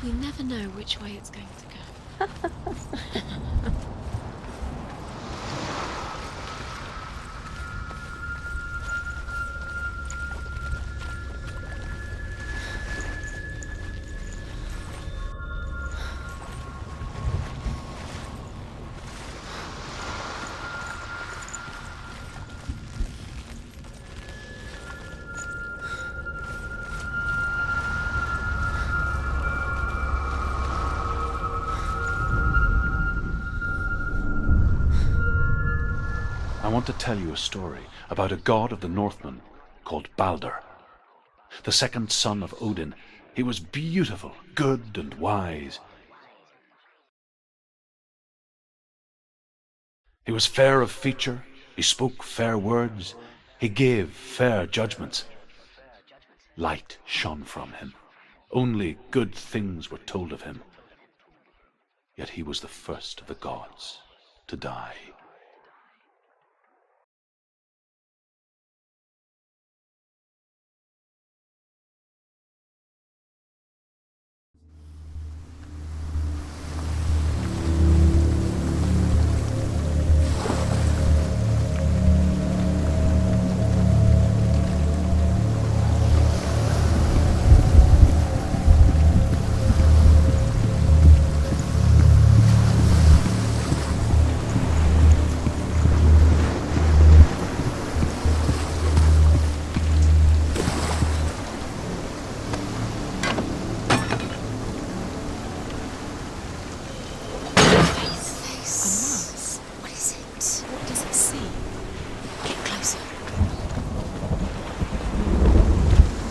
We never know which way it's going to go. I want to tell you a story about a god of the Northmen called Balder. The second son of Odin, he was beautiful, good and wise. He was fair of feature, he spoke fair words, he gave fair judgments. Light shone from him. Only good things were told of him. Yet he was the first of the gods to die.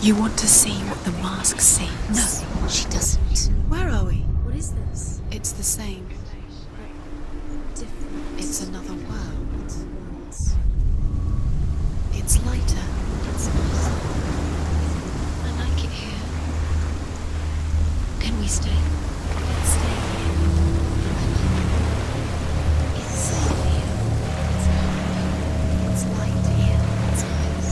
You want to see what the mask sees? No, she doesn't. Where are we? What is this? It's the same. Different. It's another world. It's lighter. It's nicer. I like it here. Can we stay? Let's stay here. I like it. It's safe here. It's happy. It's light here. It's nice.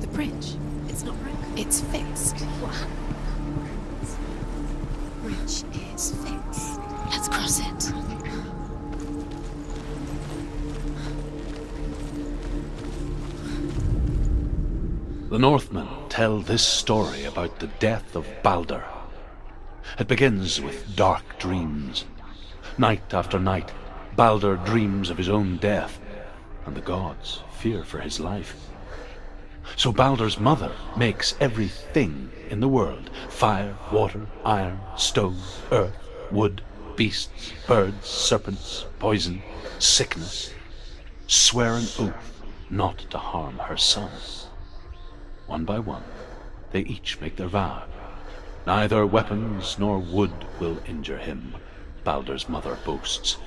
The bridge. It's not broken. It's fixed. What? Bridge is fixed. Let's cross it. The Northmen tell this story about the death of Balder. It begins with dark dreams. Night after night, Balder dreams of his own death, and the gods fear for his life. So Balder's mother makes everything in the world: fire, water, iron, stone, earth, wood, beasts, birds, serpents, poison, sickness, swear an oath not to harm her son. One by one, they each make their vow. Neither weapons nor wood will injure him, Balder's mother boasts.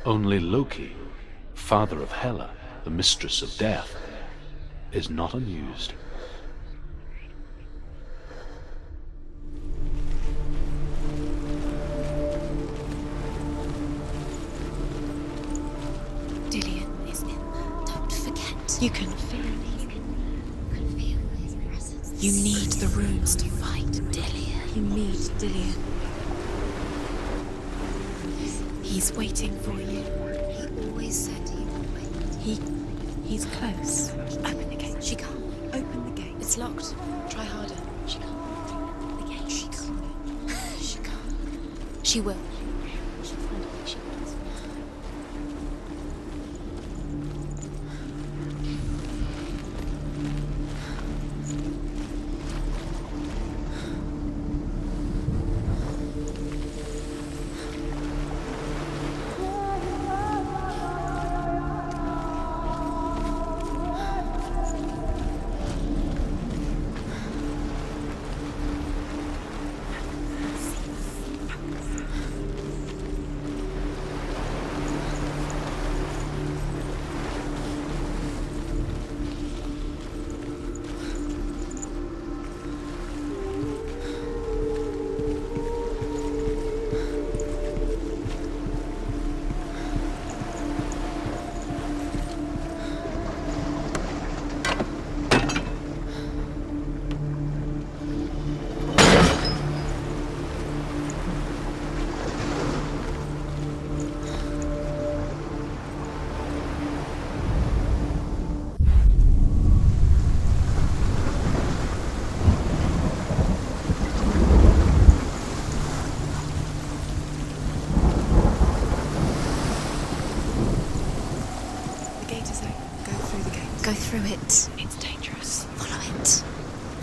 Only Loki, father of Hela, the mistress of death, is not amused. Dillion Is in there. Don't forget. You can feel it. You can feel his presence. You need the runes to fight Dillion. You need Dillion. He's waiting for you. He always said he would wait. He's close. Open the gate. She can't. Open the gate. It's locked. Try harder. She can't. Open the gate. She can't. She can't. She will. She'll find a way. She does. through it. It's dangerous. Follow it.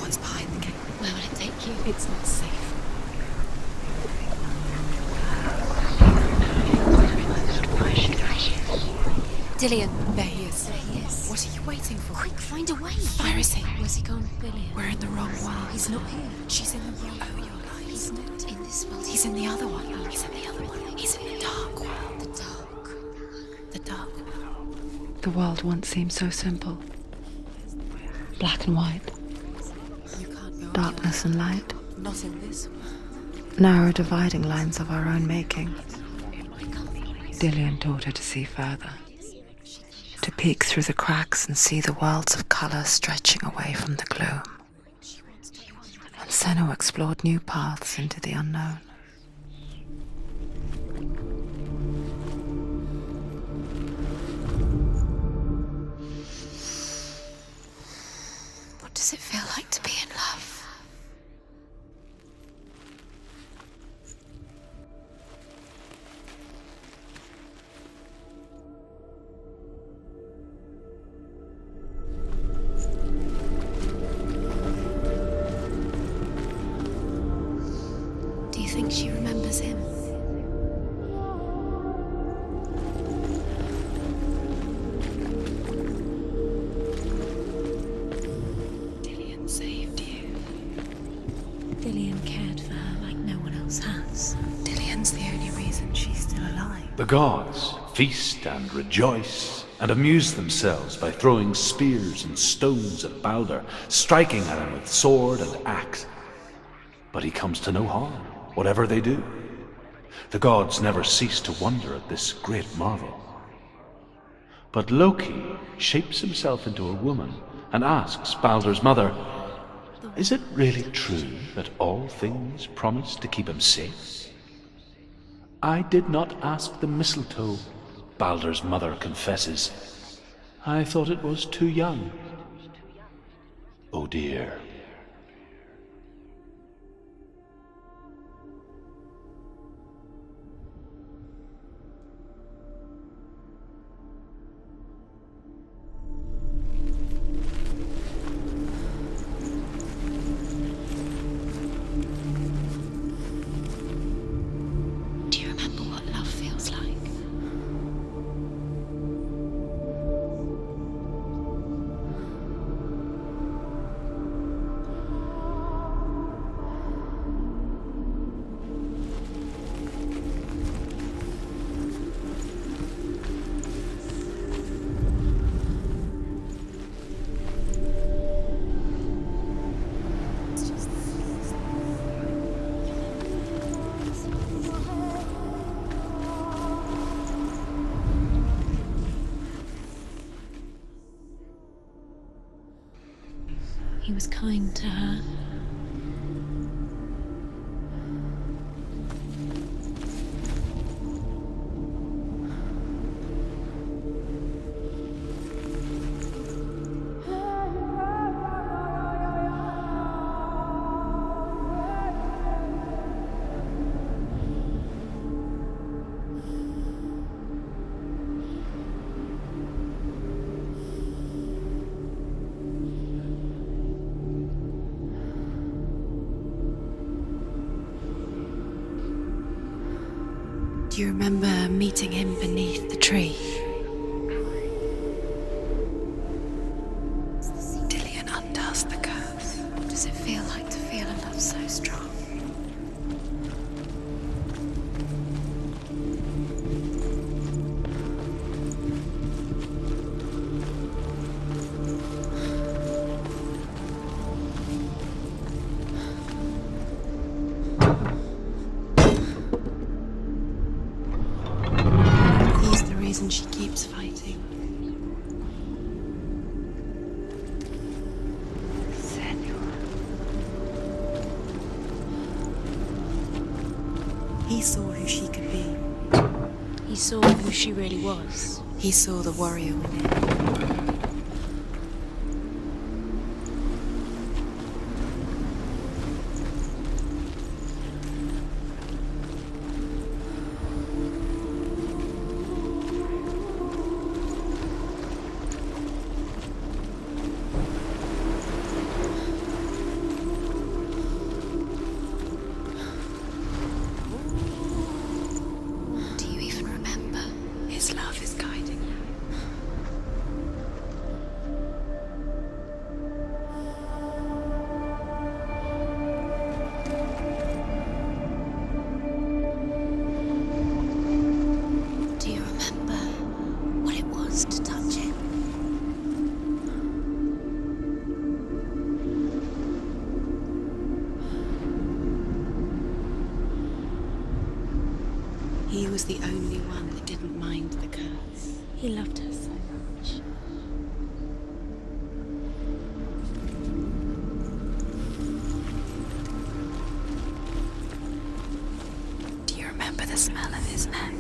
What's behind the gate? Where will it take you? It's not safe. Dillion. There he is. There he is. What are you waiting for? Quick, find a way. Piracy. Where's he gone? Dillion. We're in the wrong world. He's not here. She's in the wrong. Oh, you're lying. He's not in this world. He's in the other one. He's in the other one. He's in the dark world. The dark. The dark world. The world once seemed so simple. Black and white, You can't go. darkness and light, Not in this world. narrow dividing lines of our own making. Dillion taught her to see further, to peek through the cracks and see the worlds of colour stretching away from the gloom. And Senua explored new paths into the unknown. What does it feel like to be in love? Do you think she remembers him? Dillion saved you. Dillion cared for her like no one else has. Dillion's the only reason she's still alive. The gods feast and rejoice and amuse themselves by throwing spears and stones at Balder, striking at him with sword and axe. But he comes to no harm, whatever they do. The gods never cease to wonder at this great marvel. But Loki shapes himself into a woman and asks Balder's mother, "Is it really true that all things promise to keep him safe?" "I did not ask the mistletoe," Balder's mother confesses. "I thought it was too young." Oh dear. Do you remember what love feels like? He was kind to her. Do you remember meeting him beneath the tree? Dillion undoes the curse. What does it feel like to feel a love so strong? He's the reason she keeps fighting. He saw who she could be. He saw who she really was. He saw the warrior within. was the only one that didn't mind the curse. He loved her so much. Do you remember the smell of his neck?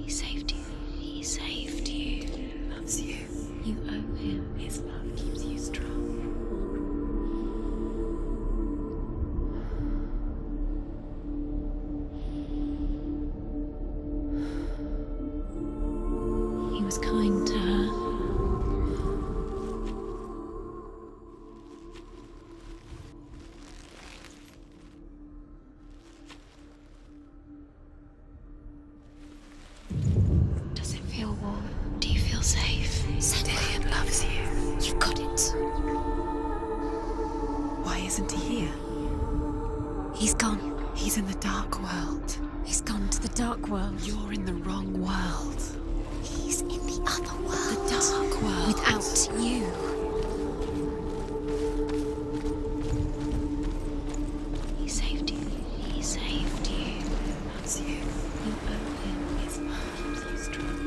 He saved you. He saved you. Loves you. You owe him. His love keeps you strong. He was kind to her. Does it feel warm? Do you feel safe? Dillion loves you. You've got it. Why isn't he here? He's gone. He's in the dark world. He's gone to the dark world. You're in the wrong world. He's in the other world. The dark world. Without you. He saved you. He saved you. Loves you. You owe him. His love keeps you strong.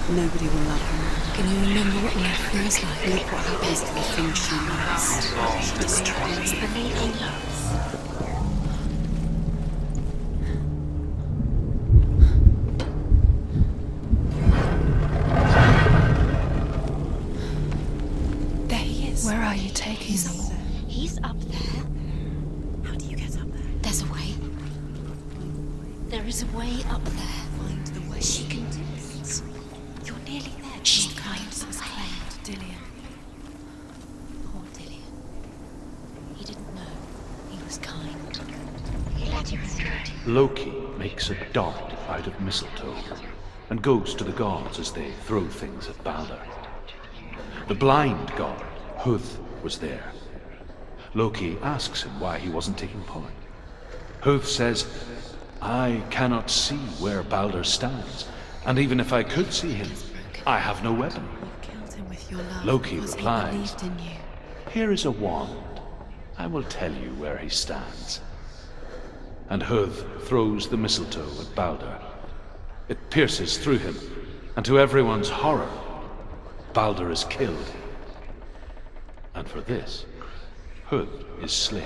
Nobody will love her. Can you remember what life feels like? Look what happens to the things she loves. She destroys the thing he loves. There he is. Where are you taking He's me? up there. He's up there. How do you get up there? There's a way. There is a way up there. Find the way. She can do it. You're nearly there. She finds a way. Dillion. Poor Dillion. He didn't know. He was kind. He let you astray. Loki makes a dart out of mistletoe and goes to the gods as they throw things at Balder. The blind god, Huth, was there. Loki asks him why he wasn't taking part. Huth says, I cannot see where Balder stands, and even if I could see him, I have no weapon. You killed him with your love. Loki because replies, he believed in you. Here is a wand. I will tell you where he stands. And Huth throws the mistletoe at Balder. It pierces through him, and to everyone's horror, Balder is killed. And for this, Huth is slain.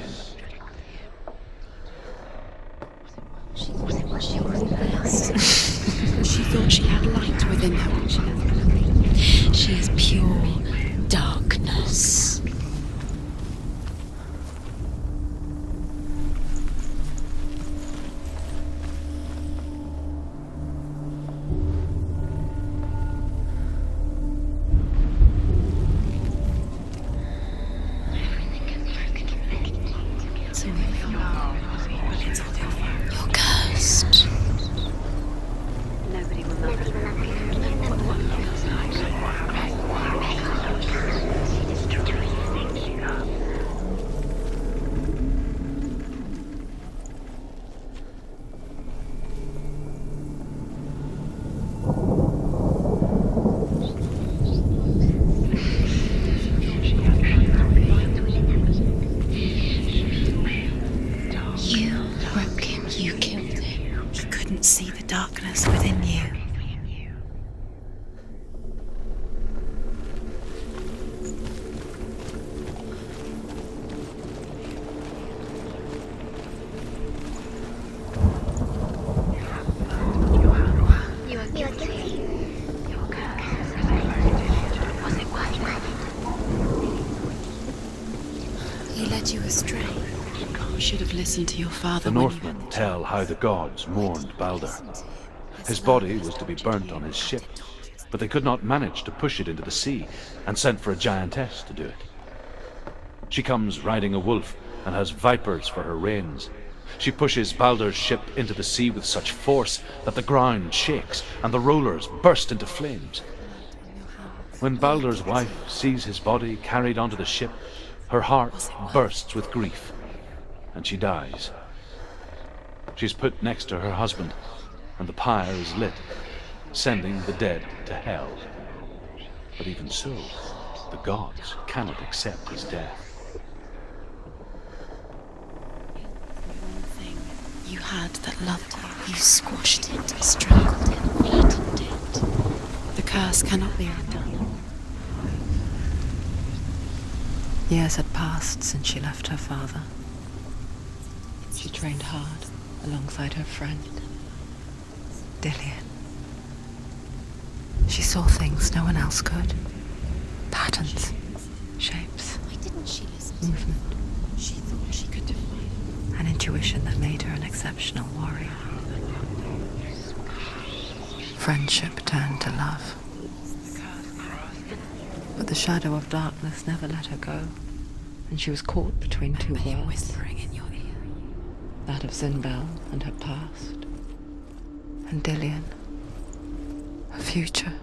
She thought she was blessed. She thought she had light within her when she left. She is pure darkness. You're cursed. Nobody will love you. Remember what love feels like. She destroys things you love. You broke him. You killed him. He couldn't see the darkness within you. You are guilty. Your curse. Was it worth it? He led you astray. You should have listened to your father. The Northmen tell how the gods mourned Balder. His body was to be burnt on his ship, but they could not manage to push it into the sea, and sent for a giantess to do it. She comes riding a wolf and has vipers for her reins. She pushes Balder's ship into the sea with such force that the ground shakes and the rollers burst into flames. When Balder's wife sees his body carried onto the ship, her heart bursts with grief, and she dies. She's put next to her husband, and the pyre is lit, sending the dead to hell. But even so, the gods cannot accept his death. You had that loved you. You squashed it, strangled it, flattened it. The curse cannot be undone. Years had passed since she left her father. She trained hard alongside her friend, Dillian. She saw things no one else could. Patterns, shapes, Why didn't she listen? movement. She thought she could define An intuition that made her an exceptional warrior. Friendship turned to love. But the shadow of darkness never let her go, and she was caught between two worlds. Whispering in your ear. That of Zinbel and her past, and Dillian, her future.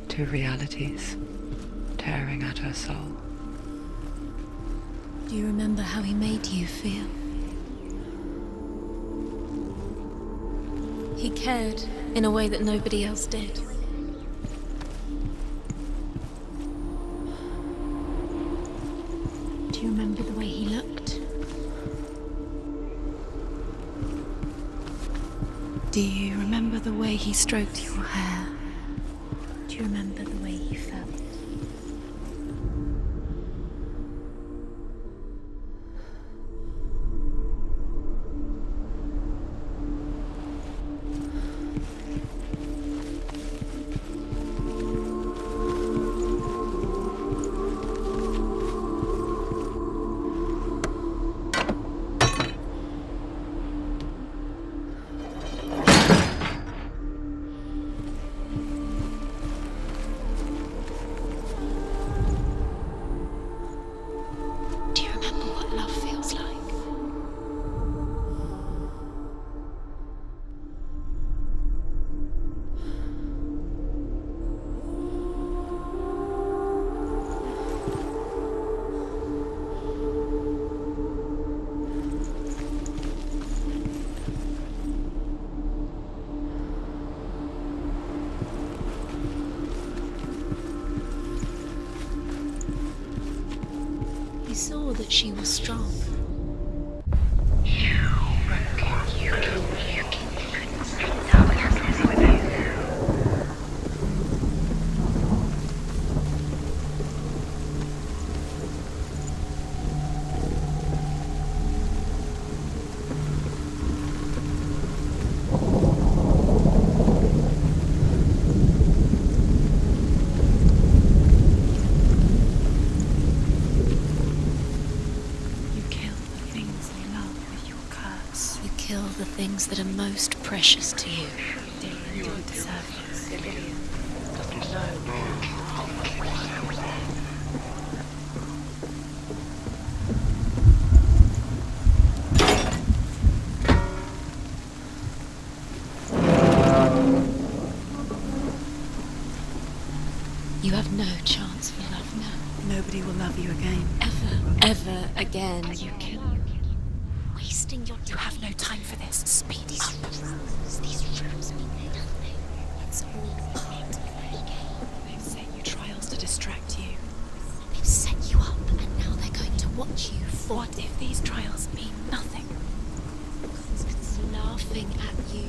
Two realities tearing at her soul. Do you remember how he made you feel? He cared in a way that nobody else did. Do you remember the way he looked? Do you remember the way he stroked your hair? Do you remember the way he felt? Do you remember what love feels like? He saw that she was strong. You kill the things you love with your curse. You kill the things that are most precious to you. You don't deserve this. nobody will love you again. Ever again. Are you wasting your time? You have no time for this. Speed up. These runes mean nothing. It's all part of their game. They've set you trials to distract you. They've set you up, and now they're going to watch you fall. What if these trials mean nothing? Constance laughing at you.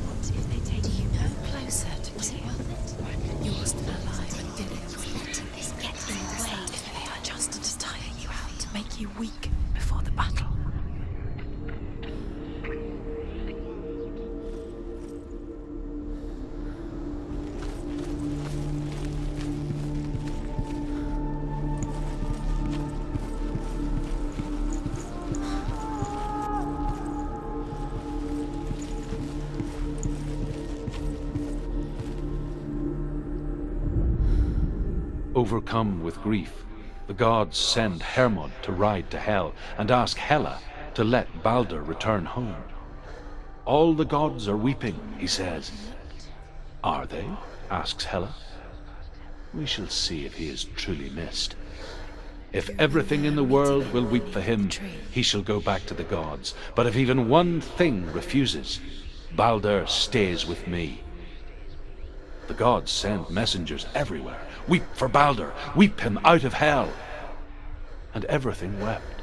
What if they take you no closer to Was it clear? worth it? You're still alive and You're letting this get in the way. if they are just to tire you out, to make you weak before the battle. Overcome with grief, the gods send Hermod to ride to Hell and ask Hela to let Balder return home. All the gods are weeping, he says. Are they? Asks Hela. We shall see if he is truly missed. If everything in the world will weep for him, he shall go back to the gods. But if even one thing refuses, Balder stays with me. The gods send messengers everywhere. Weep for Balder, weep him out of Hell. And everything wept.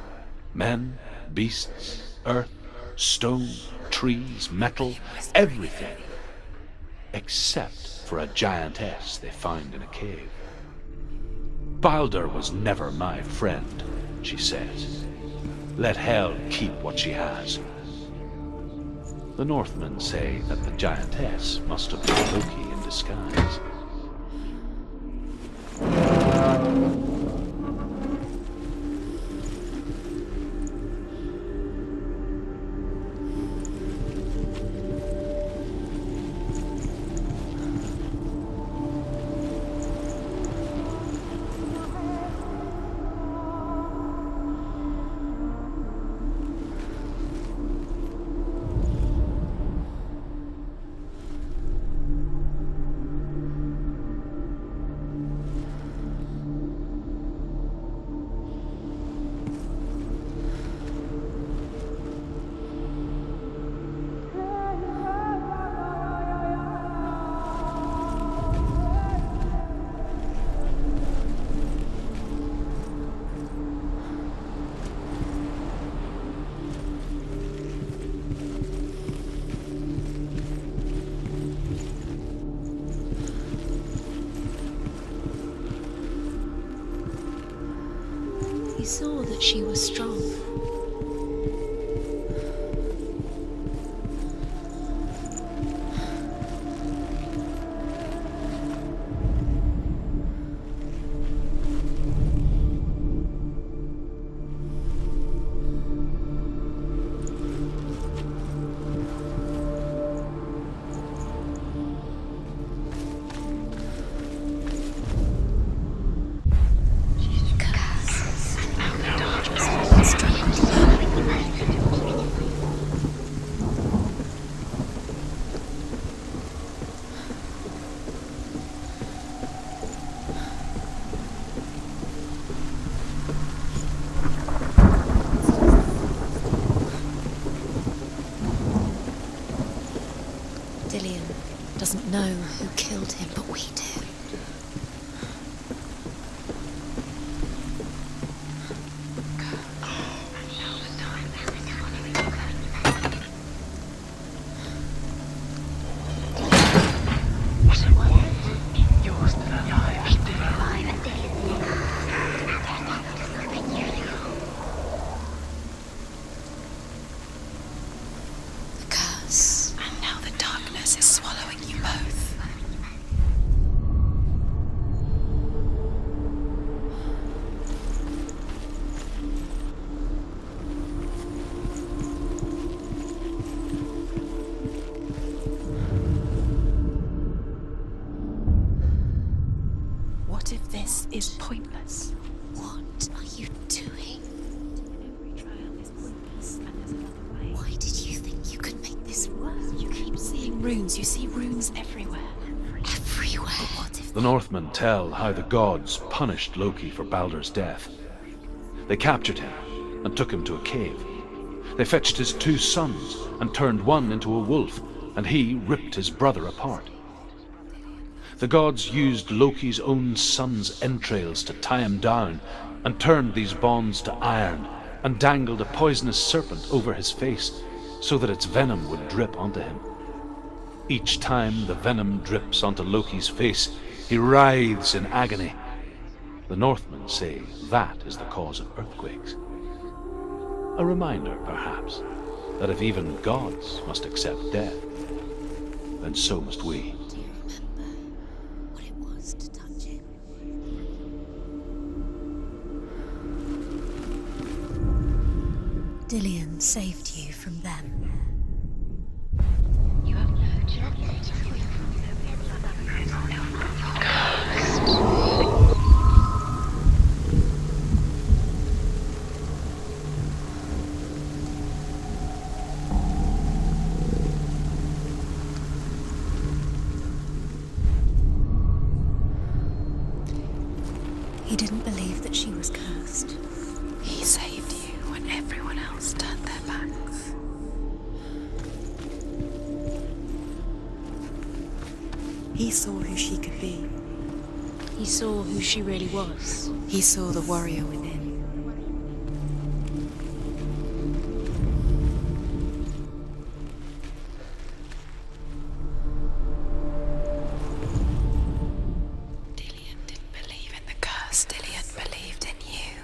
Men, beasts, earth, stone, trees, metal, everything. Except for a giantess they found in a cave. Balder was never my friend, she says. Let Hel keep what she has. The Northmen say that the giantess must have been Loki in disguise. He saw that she was strong. Dillion doesn't know who killed him, but we do. The curse. And now the darkness is swallowing you both. What if this is pointless? What are you doing? Every trial is pointless, and there's another way. Why did you think you could make this work? You keep seeing runes. You see runes everywhere. Everywhere. But what if The Northmen tell how the gods punished Loki for Baldur's death. They captured him and took him to a cave. They fetched his 2 sons and turned one into a wolf, and he ripped his brother apart. The gods used Loki's own son's entrails to tie him down and turned these bonds to iron and dangled a poisonous serpent over his face so that its venom would drip onto him. Each time the venom drips onto Loki's face, he writhes in agony. The Northmen say that is the cause of earthquakes. A reminder, perhaps, that if even gods must accept death, then so must we. Do you remember what it was to touch it? Dillian saved you from them. You have no choice. He didn't believe that she was cursed. He saved you when everyone else turned their backs. He saw who she could be. He saw who she really was. He saw the warrior within. Dillian didn't believe in the curse. Dillian believed in you.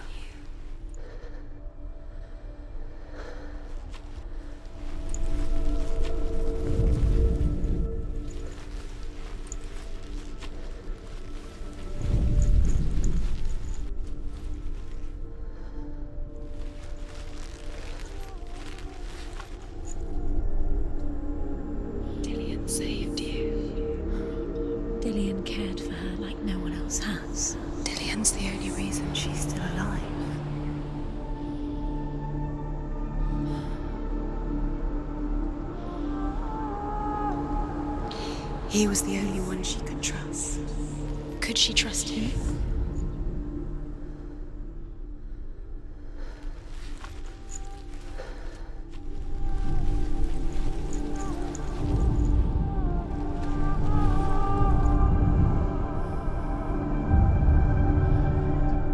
Dillian saved you. Dillian cared for her like no one else has. Dillian's the only reason she's still alive. He was the only one she could trust. Could she trust him?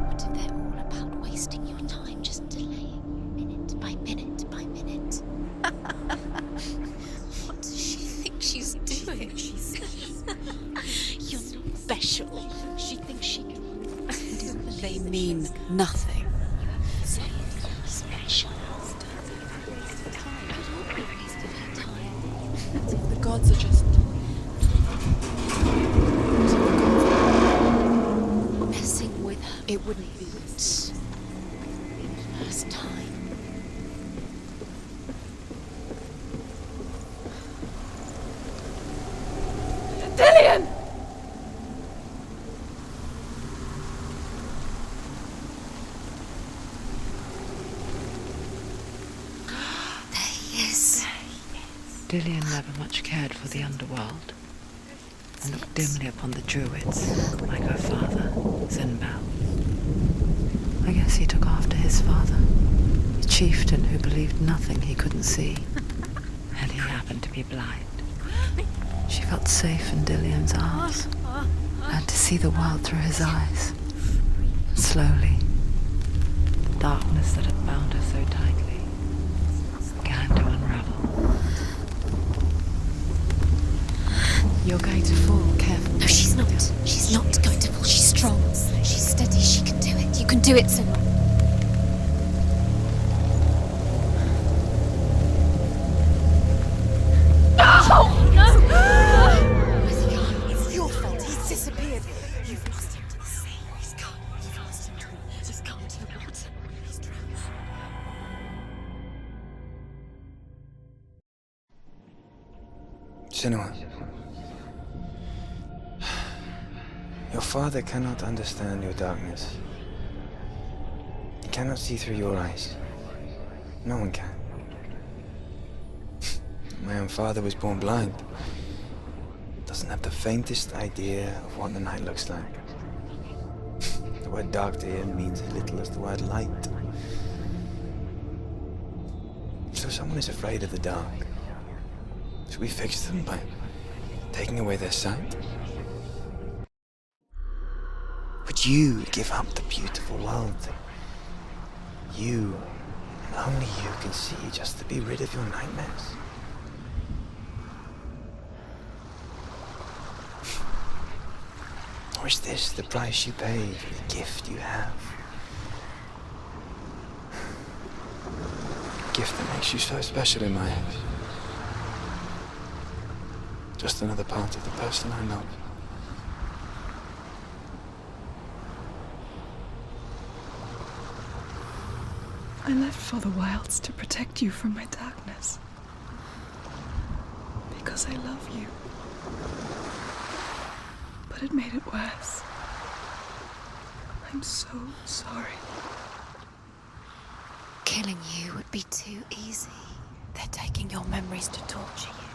What if they're all about wasting your time, just delaying minute by minute by minute? What does she think she's doing? You're not special. She thinks she can. They mean nothing. Special. The gods are just... Messing with her. It wouldn't be... First time. Dillian! There he is. Dillian never much cared for the underworld, and looked dimly upon the druids, like her father, Zinbal. I guess he took after his father, a chieftain who believed nothing he couldn't see, and he happened to be blind. She felt safe in Dillian's arms, learned to see the world through his eyes. And slowly, the darkness that had bound her so tightly began to unravel. You're going to fall, careful. No, she's not. She's not going to fall. She's strong. She's steady. She can do it. You can do it, Senua. Where's he gone? It's your fault. He's disappeared. You've lost him to the sea. He's gone. You've lost him to him. Just gone to the water. He's drowned. Senua, your father cannot understand your darkness. He cannot see through your eyes. No one can. My own father was born blind. doesn't have the faintest idea of what the night looks like. The word dark to him means as little as the word light. So if someone is afraid of the dark, should we fix them by taking away their sight? Would you give up the beautiful world that you, and only you, can see just to be rid of your nightmares? Or is this the price you pay for the gift you have? A gift that makes you so special in my eyes. Just another part of the person I love. I left for the wilds to protect you from my darkness. Because I love you. But it made it worse. I'm so sorry. Killing you would be too easy. They're taking your memories to torture you.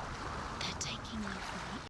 They're taking you from